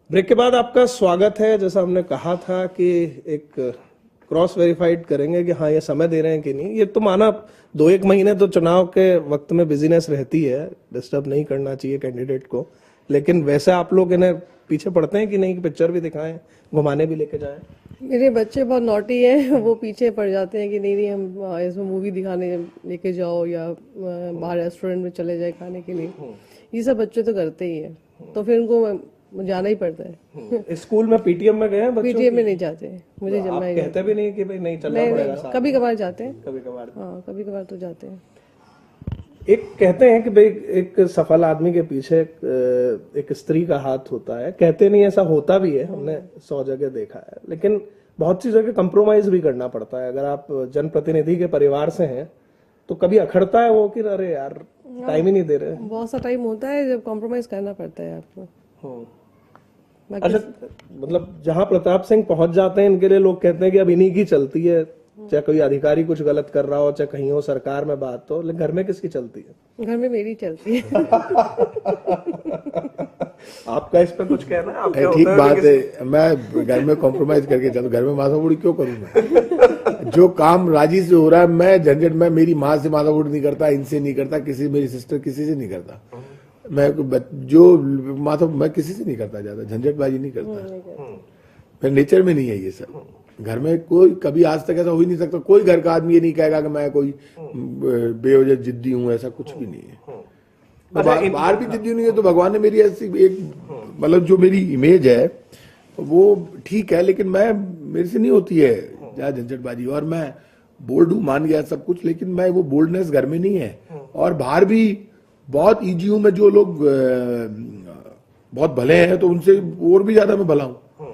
Break के बाद आपका स्वागत है। जैसा हमने कहा था कि एक क्रॉस वेरीफाइड करेंगे कि हाँ ये समय दे रहे हैं कि नहीं। ये तो माना 2-1 महीने तो चुनाव के वक्त में बिजीनेस रहती है, डिस्टर्ब नहीं करना चाहिए कैंडिडेट को, लेकिन वैसे आप लोग इन्हें पीछे पड़ते हैं कि नहीं कि पिक्चर भी दिखाएं, घुमाने भी लेके जाएं? मेरे बच्चे बहुत नॉटी हैं, वो पीछे पड़ जाते हैं कि नहीं नहीं हम इसमें मूवी दिखाने लेके जाओ या बाहर रेस्टोरेंट में चले जाए खाने के लिए। ये सब बच्चे तो करते ही हैं, तो फिर उनको जाना ही पड़ता है। स्कूल में पीटीएम में गए हैं बच्चों पीटीएम में नहीं जाते, मुझे आप जमना ही कहते भी नहीं कि भाई नहीं चलना नहीं, पड़ेगा? नहीं, कभी कभार जाते हैं। कभी कभार हाँ, कभी कभार तो जाते हैं। एक कहते हैं कि भाई एक सफल आदमी के पीछे एक स्त्री का हाथ होता है। कहते नहीं, ऐसा होता भी है, हमने 100 जगह देखा है, लेकिन बहुत सी जगह कंप्रोमाइज भी करना पड़ता है। अगर आप जनप्रतिनिधि के परिवार से हैं तो कभी अखड़ता है वो कि अरे यार टाइम ही नहीं दे रहे। बहुत सा टाइम होता है जब कॉम्प्रोमाइज करना पड़ता है आपको। अच्छा, मतलब जहां प्रताप सिंह पहुंच जाते हैं इनके लिए लोग कहते हैं कि अब इन्हीं की चलती है, चाहे कोई अधिकारी कुछ गलत कर रहा हो, चाहे कहीं हो सरकार में बात हो, लेकिन घर में किसकी चलती है? घर में मेरी चलती है। आपका इस पे कुछ कहना है? आपका ठीक बात है, मैं घर में कॉम्प्रोमाइज करके चलूं, घर में माथामुड़ी क्यों करूं मैं? जो काम राजी से हो रहा है, मैं झंझट में मेरी माँ से माथामुड़ी नहीं करता, इनसे नहीं करता, किसी मेरी सिस्टर किसी से नहीं करता। मैं मैं किसी से नहीं करता, ज्यादा झंझटबाजी नहीं करता। मेरे नेचर में नहीं है ये सब। घर में कोई कभी आज तक ऐसा हो ही नहीं सकता, कोई घर का आदमी ये नहीं कहेगा कि मैं कोई बेवजह जिद्दी हूं, ऐसा कुछ भी नहीं है। बाहर भी जिद्दी नहीं है तो भगवान ने मेरी ऐसी एक मतलब जो मेरी इमेज है वो ठीक है, लेकिन मेरे से नहीं होती है ज्यादा झंझटबाजी। और मैं बोल्ड हूं, मान गया सब कुछ, लेकिन मैं वो बोल्डनेस घर में नहीं है। और बाहर भी बहुत ईजी हूं मैं, जो लोग बहुत भले हैं तो उनसे और भी ज्यादा मैं भला हूं।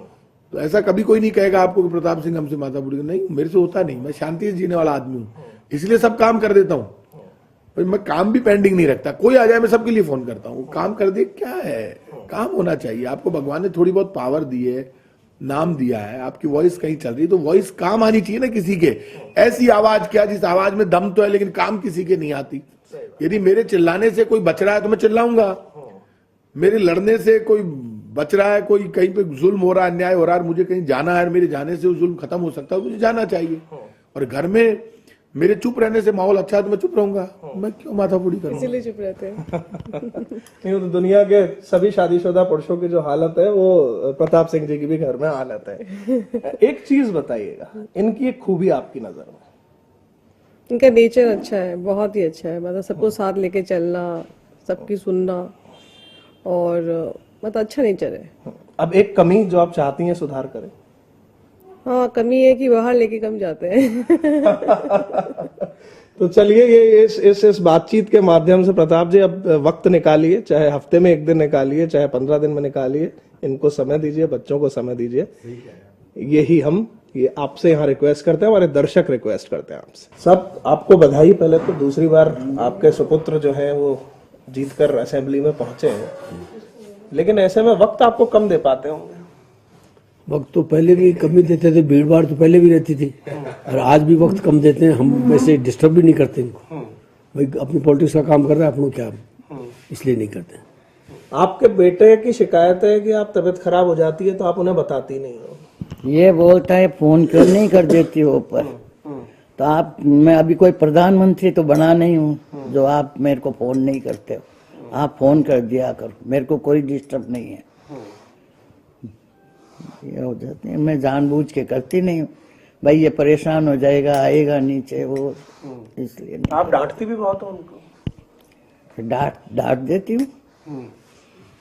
तो ऐसा कभी कोई नहीं कहेगा आपको कि प्रताप सिंह हमसे माथामुड़ी, नहीं, मेरे से होता नहीं। मैं शांति से जीने वाला आदमी हूं, इसलिए सब काम कर देता हूं। मैं काम भी पेंडिंग नहीं रखता, कोई आ जाए मैं सबके लिए फोन करता हूँ, काम कर दे। क्या है, काम होना चाहिए। आपको भगवान ने थोड़ी बहुत पावर दी है, नाम दिया है, आपकी वॉइस कहीं चल रही है तो वॉइस काम आनी चाहिए ना किसी के। ऐसी आवाज क्या जिस आवाज में दम तो है लेकिन काम किसी के नहीं आती। यदि मेरे चिल्लाने से कोई बच रहा है तो मैं चिल्लाऊंगा, मेरे लड़ने से कोई बच रहा है, कोई कहीं पे जुल्म हो रहा है, अन्याय हो रहा है, मुझे कहीं जाना है, मेरे जाने से वो जुल्म खत्म हो सकता है, मुझे जाना चाहिए। और घर में मेरे चुप रहने से माहौल अच्छा है तो मैं चुप रहूंगा, मैं क्यों माथामुड़ी करूंगा? इसीलिए चुप रहते हैं। नहीं, तो दुनिया के सभी शादीशुदा पुरुषों की जो हालत है वो प्रताप सिंह जी की भी घर में हालत है। एक चीज बताइएगा, इनकी एक खूबी आपकी नजर में? इनका नेचर अच्छा है, बहुत ही अच्छा है। मतलब सबको साथ लेके चलना, सबकी सुनना, और मतलब अच्छा नेचर है। अब एक कमी जो आप चाहती हैं सुधार करें? हाँ, कमी है कि बाहर लेके कम जाते हैं। तो चलिए, ये इस बातचीत के माध्यम से प्रताप जी अब वक्त निकालिए, चाहे हफ्ते में 1 दिन निकालिए, चाहे 15 दिन में निकालिए, इनको समय दीजिए, बच्चों को समय दीजिए। यही हम ये आपसे यहाँ रिक्वेस्ट करते हैं, हमारे दर्शक रिक्वेस्ट करते हैं आपसे। सब आपको बधाई पहले तो, दूसरी बार आपके सुपुत्र जो है वो जीतकर असेंबली में पहुंचे हैं, लेकिन ऐसे में वक्त आपको कम दे पाते होंगे। वक्त तो पहले भी कम ही देते थे, भीड़ भाड़ तो पहले भी रहती थी, और आज भी वक्त कम देते हैं। हम वैसे डिस्टर्ब भी नहीं करते इनको, भाई अपनी पॉलिटिक्स का काम कर रहा है, अपनों क्या, इसलिए नहीं करते। आपके बेटे की शिकायत है कि आप तबीयत खराब हो जाती है तो आप उन्हें बताती नहीं हो। ये बोलता है फोन क्यों नहीं कर देती हो ऊपर, तो आप, मैं अभी कोई प्रधानमंत्री तो बना नहीं हूँ जो आप मेरे को फोन नहीं करते हो। आप फोन कर दिया करो, मेरे को कोई डिस्टर्ब नहीं है। ये हो जाती है, मैं जानबूझ के करती नहीं हूँ, भाई ये परेशान हो जाएगा, आएगा नीचे वो, इसलिए नहीं। आप डांटती भी बहुत हो उनको? डांट देती हूँ,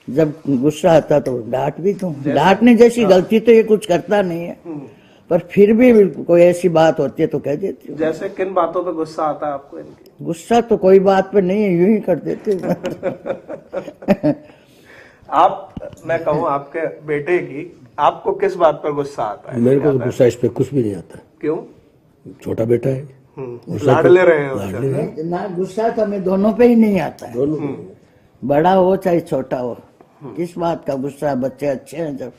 जब गुस्सा आता तो डांट भी दूं। डांटने जैसी गलती तो ये कुछ करता नहीं है, पर फिर भी कोई ऐसी बात होती है तो कह देती हूँ। जैसे किन बातों पे गुस्सा आता है आपको इनकी? गुस्सा तो कोई बात पे नहीं है, यूं ही कर देती हूँ। आप, मैं कहूँ आपके बेटे की, आपको किस बात पर गुस्सा आता है? मेरे को तो गुस्सा इस पे कुछ भी नहीं आता। क्यों? छोटा बेटा है, लाड ले रहे हैं ना, गुस्सा तो हमें दोनों पे ही नहीं आता है, दोनों। बड़ा हो चाहे छोटा हो। किस बात का गुस्सा है, बच्चे अच्छे हैं जब।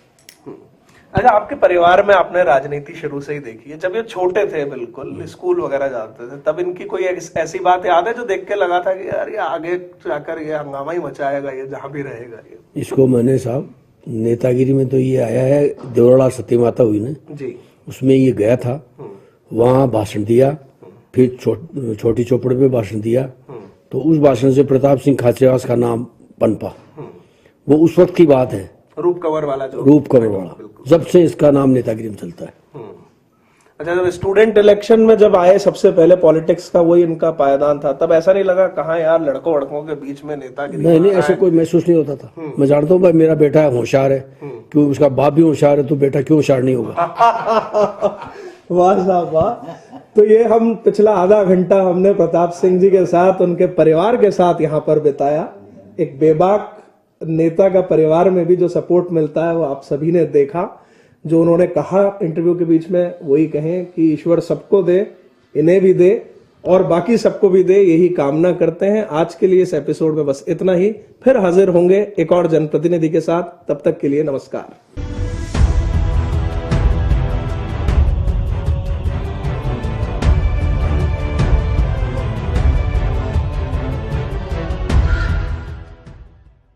अच्छा, आपके परिवार में आपने राजनीति शुरू से ही देखी है। जब ये छोटे थे, बिल्कुल स्कूल वगैरह जाते थे, तब इनकी कोई ऐसी बात याद है जो देख के लगा था कि यार ये आगे जाकर ये हंगामा ही मचाएगा, ये जहां भी रहेगा ये? इसको मैंने साहब नेतागिरी में तो ये आया है, देवराला सती माता हुई ना, जी। उसमें ये गया था, वहां भाषण दिया, फिर छोटी चौपड़ में भाषण दिया, तो उस भाषण से प्रताप सिंह खाचरियावास का नाम पनपा। वो उस वक्त की बात है, रूप कवर वाला जो रूप कवर वाला, जब से इसका नाम नेतागिरी में चलता है। अच्छा, जब स्टूडेंट इलेक्शन में जब आए सबसे पहले पॉलिटिक्स का वही इनका पायदान था, तब ऐसा नहीं लगा कहाँ यार लड़कों वड़कों के बीच में नेतागिरी? नहीं, ऐसे कोई महसूस नहीं होता था। मैं जानता हूँ भाई मेरा बेटा है, होशियार है, क्यों उसका बाप भी होशियार है, तो बेटा क्यों होशियार नहीं होगा? वाह साहब वाह। तो ये हम पिछला आधा घंटा हमने प्रताप सिंह जी के साथ, उनके परिवार के साथ यहाँ पर बिताया। एक बेबाक नेता का परिवार में भी जो सपोर्ट मिलता है वो आप सभी ने देखा। जो उन्होंने कहा इंटरव्यू के बीच में वही कहें कि ईश्वर सबको दे, इन्हें भी दे और बाकी सबको भी दे, यही कामना करते हैं। आज के लिए इस एपिसोड में बस इतना ही, फिर हाजिर होंगे एक और जनप्रतिनिधि के साथ। तब तक के लिए नमस्कार।